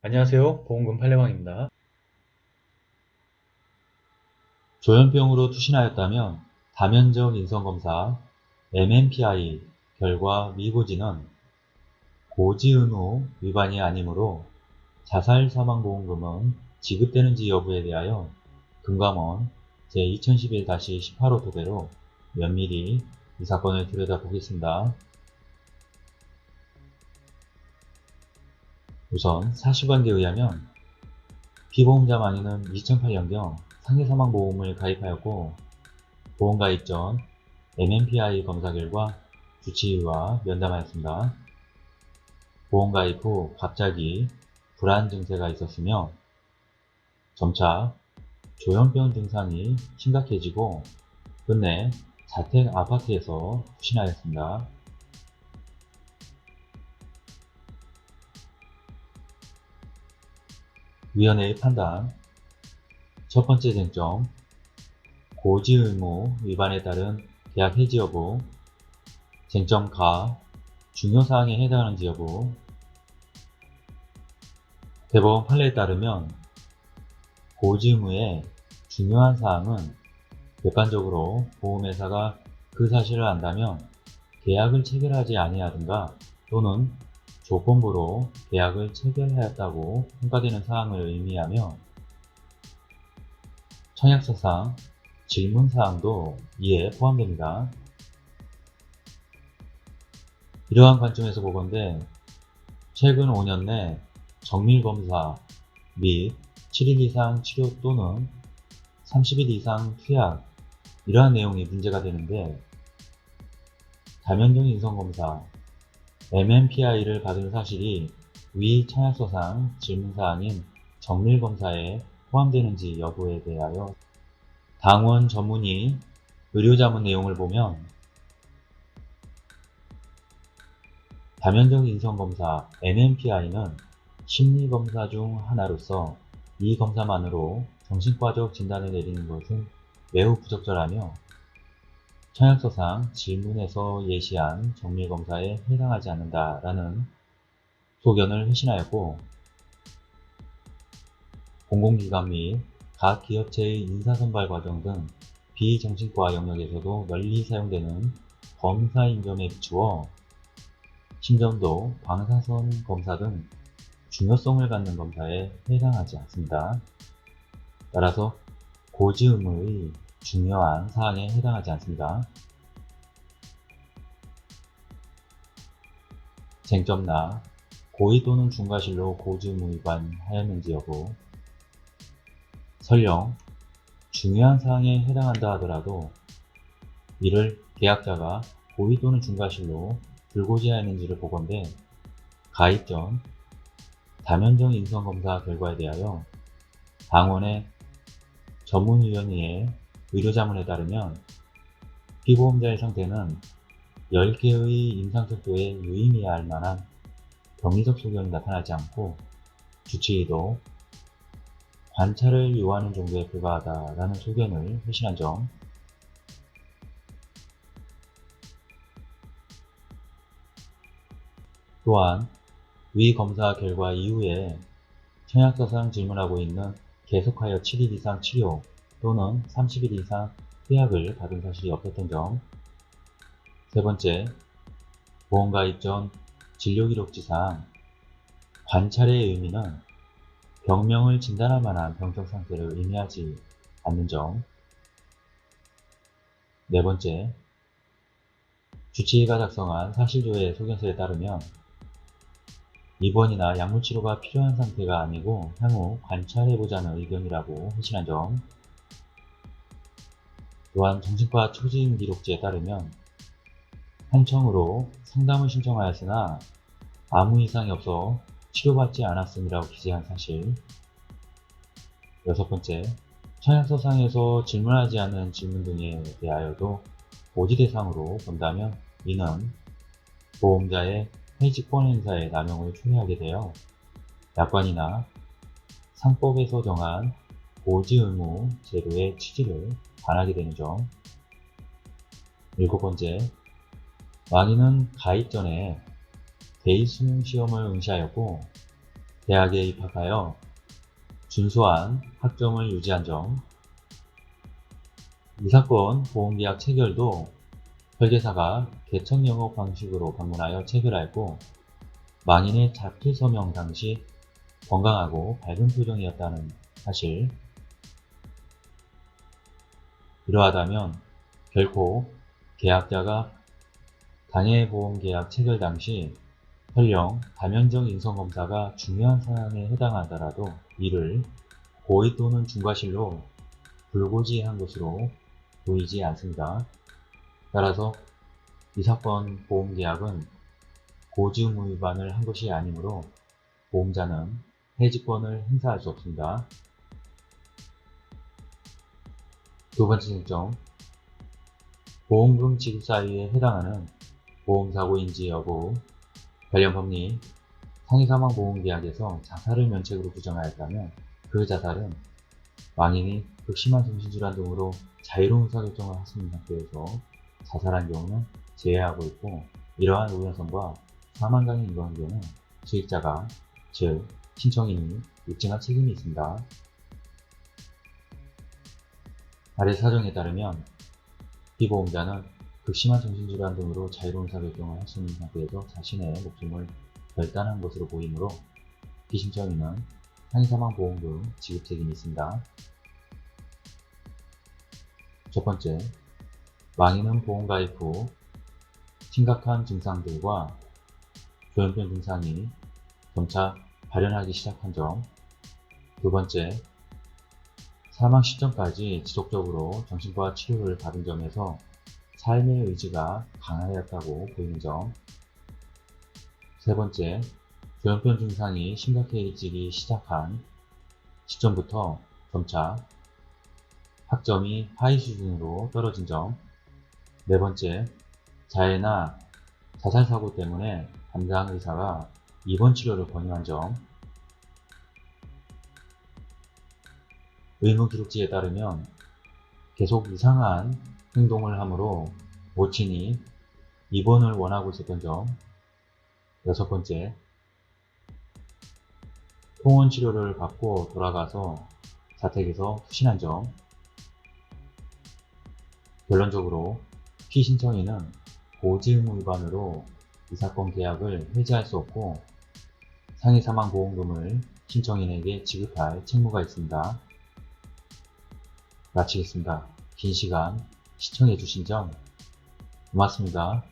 안녕하세요. 보험금 팔례방입니다. 조현병으로 투신하였다면 다면적 인성검사 MMPI 결과 미고지는 고지 의무 위반이 아니므로 자살 사망보험금은 지급되는지 여부에 대하여 금감원 제2011-18호 토대로 면밀히 이 사건을 들여다보겠습니다. 우선 사실관계에 의하면 피보험자 만인은 2008년경 상해사망보험을 가입하였고 보험가입 전 MMPI 검사 결과 주치의와 면담하였습니다. 보험가입 후 갑자기 불안 증세가 있었으며 점차 조현병 증상이 심각해지고 끝내 자택 아파트에서 투신하였습니다. 위원회의 판단 첫 번째 쟁점 고지 의무 위반에 따른 계약 해지 여부 쟁점 가 중요사항에 해당하는지 여부 대법원 판례에 따르면 고지 의무의 중요한 사항은 객관적으로 보험회사가 그 사실을 안다면 계약을 체결하지 아니하든가 또는 조건부로 계약을 체결하였다고 평가되는 사항을 의미하며 청약서상 질문사항도 이에 포함됩니다. 이러한 관점에서 보건대 최근 5년 내 정밀검사 및 7일 이상 치료 또는 30일 이상 투약 이러한 내용이 문제가 되는데 다면적 인성검사 MMPI를 받은 사실이 위 청약서상 질문사항인 정밀검사에 포함되는지 여부에 대하여 당원 전문의 의료자문 내용을 보면 다면적 인성검사 MMPI는 심리검사 중 하나로서 이 검사만으로 정신과적 진단을 내리는 것은 매우 부적절하며 청약서상 질문에서 예시한 정밀검사에 해당하지 않는다라는 소견을 회신하였고 공공기관 및 각 기업체의 인사선발 과정 등 비정신과 영역에서도 널리 사용되는 검사 임점에 비추어 심정도 방사선 검사 등 중요성을 갖는 검사에 해당하지 않습니다. 따라서 고지 의무의 중요한 사항에 해당하지 않습니다. 쟁점나 고의 또는 중과실로 고지 의무 위반하였는지 여부 설령 중요한 사항에 해당한다 하더라도 이를 계약자가 고의 또는 중과실로 불고지하였는지를 보건대 가입 전 다면적 인성검사 결과에 대하여 당원의 전문위원회의 의료자문에 따르면 피보험자의 상태는 10개의 임상척도에 유의미해야 할 만한 병리적 소견이 나타나지 않고 주치의도 관찰을 요하는 정도에 불과하다라는 소견을 회신한 점 또한 위 검사 결과 이후에 청약서상 질문하고 있는 계속하여 7일 이상 치료 또는 30일 이상 투약을 받은 사실이 없었던 점 세 번째, 보험가입 전 진료기록지상 관찰의 의미는 병명을 진단할 만한 병적 상태를 의미하지 않는 점 네 번째, 주치의가 작성한 사실조회 소견서에 따르면 입원이나 약물치료가 필요한 상태가 아니고 향후 관찰해보자는 의견이라고 회신한 점 또한 정신과 초진기록지에 따르면 한청으로 상담을 신청하였으나 아무 이상이 없어 치료받지 않았음이라고 기재한 사실 여섯 번째, 청약서상에서 질문하지 않은 질문 등에 대하여도 고지 대상으로 본다면 이는 보험자의 해지권 행사의 남용을 초래하게 되어 약관이나 상법에서 정한 고지 의무 제도의 취지를 반하게 되는 점 일곱 번째, 만인은 가입 전에 대입 수능 시험을 응시하였고 대학에 입학하여 준수한 학점을 유지한 점, 이 사건 보험계약 체결도 설계사가 개척 영업 방식으로 방문하여 체결하였고 망인의 자투 서명 당시 건강하고 밝은 표정이었다는 사실, 이러하다면 결코 계약자가 당해보험계약 체결 당시 설령 다면적 인성검사가 중요한 사항에 해당하더라도 이를 고의 또는 중과실로 불고지한 것으로 보이지 않습니다. 따라서 이 사건 보험계약은 고지 의무 위반을 한 것이 아니므로 보험자는 해지권을 행사할 수 없습니다. 두 번째 쟁점, 보험금 지급 사유에 해당하는 보험사고인지 여부, 관련 법리, 상해사망보험계약에서 자살을 면책으로 규정하였다면 그 자살은 망인이 극심한 정신질환 등으로 자유로운 의사결정을 할 수 있는 상태에서 자살한 경우는 제외하고 있고, 이러한 우려성과 사망강의 인과관계는 수익자가, 즉 신청인이 입증할 책임이 있습니다. 아래 사정에 따르면 피보험자는 극심한 정신질환 등으로 자유로운 의사결정을 할 수 있는 상태에서 자신의 목숨을 결단한 것으로 보이므로 피신청인은 상해사망보험금 지급 책임이 있습니다. 첫 번째, 망인은 보험가입 후 심각한 증상들과 조현병 증상이 점차 발현하기 시작한 점. 두 번째, 사망 시점까지 지속적으로 정신과 치료를 받은 점에서 삶의 의지가 강하였다고 보이는 점. 세 번째, 조현병 증상이 심각해지기 시작한 시점부터 점차 학점이 하위 수준으로 떨어진 점. 네 번째, 자해나 자살사고 때문에 담당 의사가 입원 치료를 권유한 점. 의무기록지에 따르면 계속 이상한 행동을 하므로 모친이 입원을 원하고 있었던 점. 여섯 번째, 통원 치료를 받고 돌아가서 자택에서 후신한 점. 결론적으로 피신청인은 고지 의무 위반으로 이 사건 계약을 해지할 수 없고 상해사망보험금을 신청인에게 지급할 책무가 있습니다. 마치겠습니다. 긴 시간 시청해주신 점 고맙습니다.